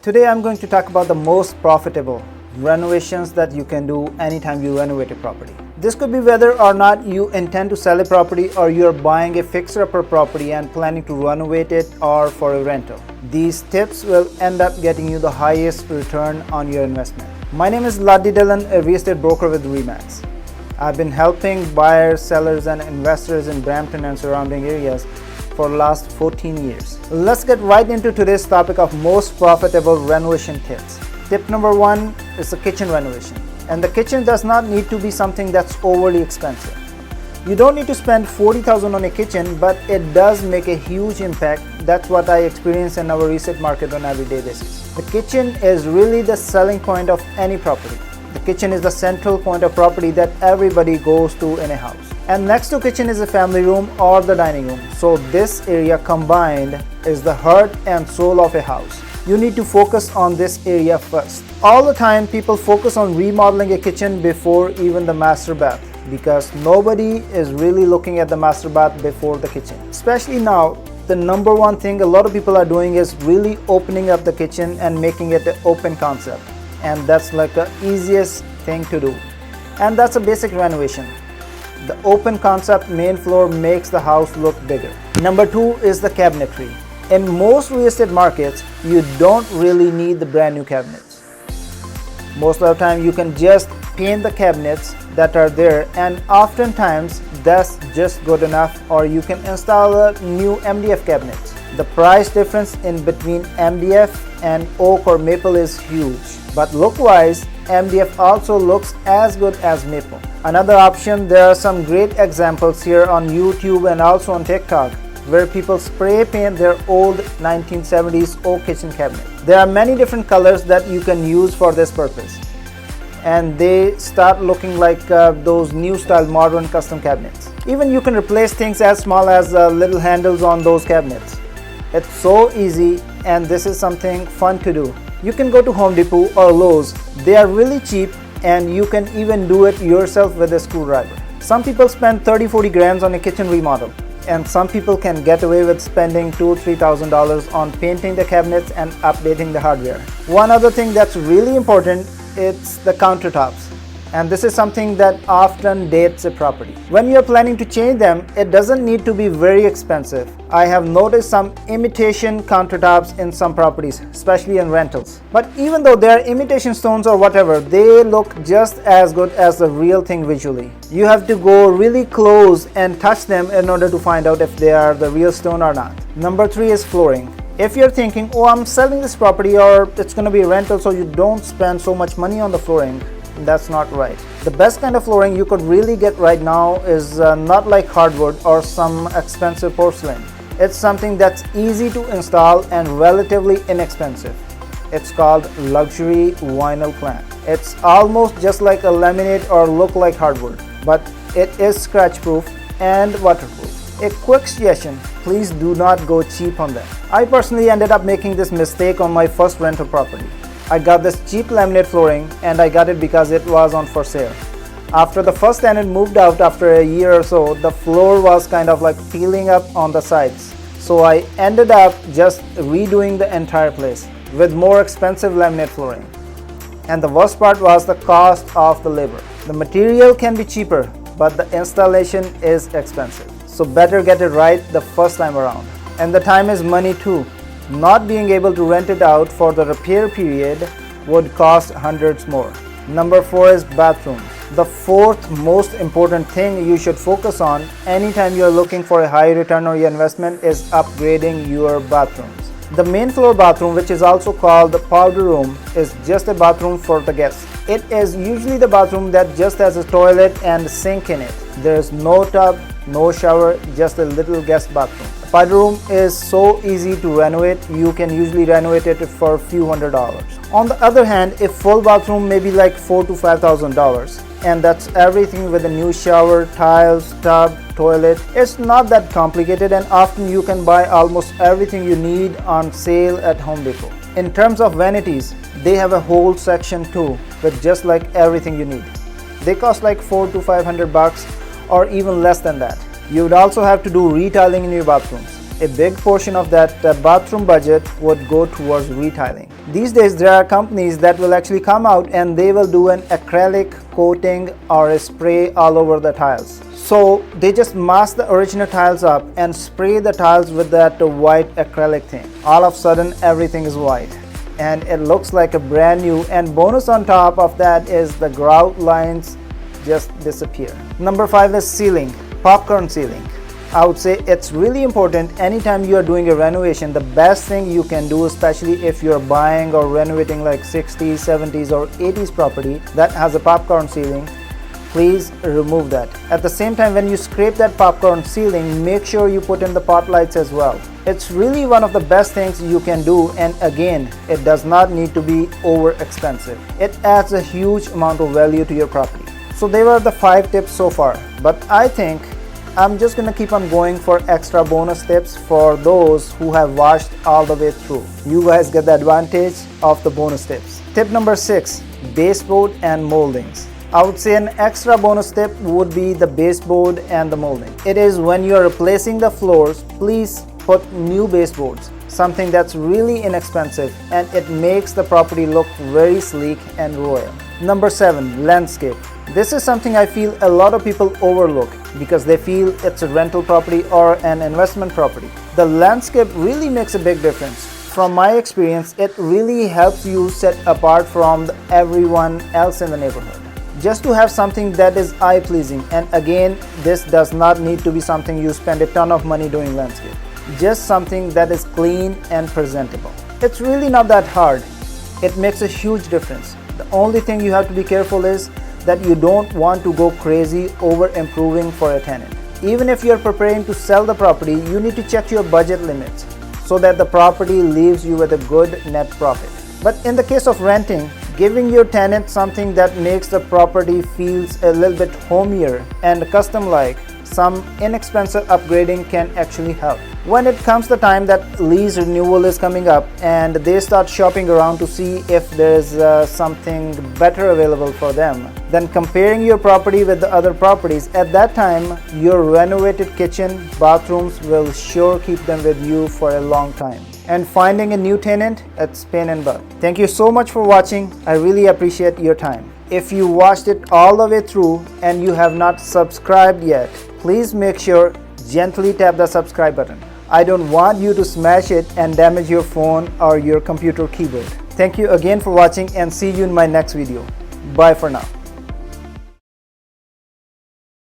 Today I'm going to talk about the most profitable renovations that you can do anytime you renovate a property. This could be whether or not you intend to sell a property or you're buying a fixer-upper property and planning to renovate it or for a rental. These tips will end up getting you the highest return on your investment. My name is Laddi Dillon, a real estate broker with Remax. I've been helping buyers, sellers and investors in Brampton and surrounding areas for the last 14 years. Let's get right into today's topic of most profitable renovation tips. Tip number one is the kitchen renovation. And the kitchen does not need to be something that's overly expensive. You don't need to spend $40,000 on a kitchen, but it does make a huge impact. That's what I experience in our resale market on an everyday basis. The kitchen is really the selling point of any property. The kitchen is the central point of property that everybody goes to in a house. And next to kitchen is a family room or the dining room. So this area combined is the heart and soul of a house. You need to focus on this area first. All the time people focus on remodeling a kitchen before even the master bath, because nobody is really looking at the master bath before the kitchen. Especially now, the number one thing a lot of people are doing is really opening up the kitchen and making it an open concept. And that's like the easiest thing to do. And that's a basic renovation. The open concept main floor makes the house look bigger. Number two is the cabinetry. In most real estate markets, you don't really need the brand new cabinets. Most of the time you can just paint the cabinets that are there, and oftentimes that's just good enough, or you can install a new MDF cabinets. The price difference in between MDF and oak or maple is huge, but look-wise, MDF also looks as good as maple. Another option, there are some great examples here on YouTube and also on TikTok where people spray paint their old 1970s oak kitchen cabinet. There are many different colors that you can use for this purpose, and they start looking like those new style modern custom cabinets. Even you can replace things as small as little handles on those cabinets. It's so easy, and this is something fun to do. You can go to Home Depot or Lowe's. They are really cheap, and you can even do it yourself with a screwdriver. Some people spend 30-40 grand on a kitchen remodel, and some people can get away with spending $2,000-$3,000 on painting the cabinets and updating the hardware. One other thing that's really important, it's the countertops. And this is something that often dates a property. When you're planning to change them, it doesn't need to be very expensive. I have noticed some imitation countertops in some properties, especially in rentals. But even though they're imitation stones or whatever, they look just as good as the real thing visually. You have to go really close and touch them in order to find out if they are the real stone or not. Number three is flooring. If you're thinking, oh, I'm selling this property or it's going to be a rental, so you don't spend so much money on the flooring, that's not right. The best kind of flooring you could really get right now is not like hardwood or some expensive porcelain. It's something that's easy to install and relatively inexpensive. It's called luxury vinyl plank. It's almost just like a laminate or look like hardwood, but it is scratch proof and waterproof. A quick suggestion, please do not go cheap on them. I personally ended up making this mistake on my first rental property. I got this cheap laminate flooring, and I got it because it was on for sale. After the first tenant moved out after a year or so, the floor was kind of like peeling up on the sides. So I ended up just redoing the entire place with more expensive laminate flooring. And the worst part was the cost of the labor. The material can be cheaper, but the installation is expensive. So better get it right the first time around. And the time is money too. Not being able to rent it out for the repair period would cost hundreds more. Number four is bathroom. The fourth most important thing you should focus on anytime you're looking for a high return on your investment is upgrading your bathrooms. The main floor bathroom, which is also called the powder room, is just a bathroom for the guests. It is usually the bathroom that just has a toilet and sink in it. There is no tub, no shower, just a little guest bathroom. The powder room is so easy to renovate. You can usually renovate it for a few $100s. On the other hand, a full bathroom may be like $4,000 to $5,000. And that's everything with a new shower, tiles, tub, toilet. It's not that complicated, and often you can buy almost everything you need on sale at Home Depot. In terms of vanities, they have a whole section too with just like everything you need. They cost like $400 to $500 or even less than that. You would also have to do retiling in your bathrooms. A big portion of that bathroom budget would go towards retiling. These days there are companies that will actually come out and they will do an acrylic coating or a spray all over the tiles. So they just mask the original tiles up and spray the tiles with that white acrylic thing. All of a sudden everything is white and it looks like a brand new, and bonus on top of that is the grout lines just disappear. Number 5 is sealing, popcorn sealing. I would say it's really important anytime you are doing a renovation. The best thing you can do, especially if you're buying or renovating like 60s, 70s or 80s property that has a popcorn ceiling, please remove that. At the same time, when you scrape that popcorn ceiling, make sure you put in the pot lights as well. It's really one of the best things you can do, and again, it does not need to be over expensive. It adds a huge amount of value to your property. So they were the 5 tips so far, but I think I'm just gonna keep on going for extra bonus tips for those who have watched all the way through. You guys get the advantage of the bonus tips. Tip number 6, baseboard and moldings. I would say an extra bonus tip would be the baseboard and the molding. It is when you are replacing the floors, please put new baseboards, something that's really inexpensive, and it makes the property look very sleek and royal. Number 7, landscape. This is something I feel a lot of people overlook because they feel it's a rental property or an investment property. The landscape really makes a big difference. From my experience, it really helps you set apart from everyone else in the neighborhood. Just to have something that is eye-pleasing, and again, this does not need to be something you spend a ton of money doing landscape. Just something that is clean and presentable. It's really not that hard. It makes a huge difference. The only thing you have to be careful is that you don't want to go crazy over improving for a tenant. Even if you're preparing to sell the property, you need to check your budget limits so that the property leaves you with a good net profit. But in the case of renting, giving your tenant something that makes the property feels a little bit homier and custom-like, some inexpensive upgrading can actually help. When it comes the time that lease renewal is coming up and they start shopping around to see if there's something better available for them, then comparing your property with the other properties, at that time your renovated kitchen, bathrooms will sure keep them with you for a long time. And finding a new tenant, it's pain in butt. Thank you so much for watching. I really appreciate your time. If you watched it all the way through and you have not subscribed yet, please make sure gently tap the subscribe button. I don't want you to smash it and damage your phone or your computer keyboard. Thank you again for watching and see you in my next video. Bye for now.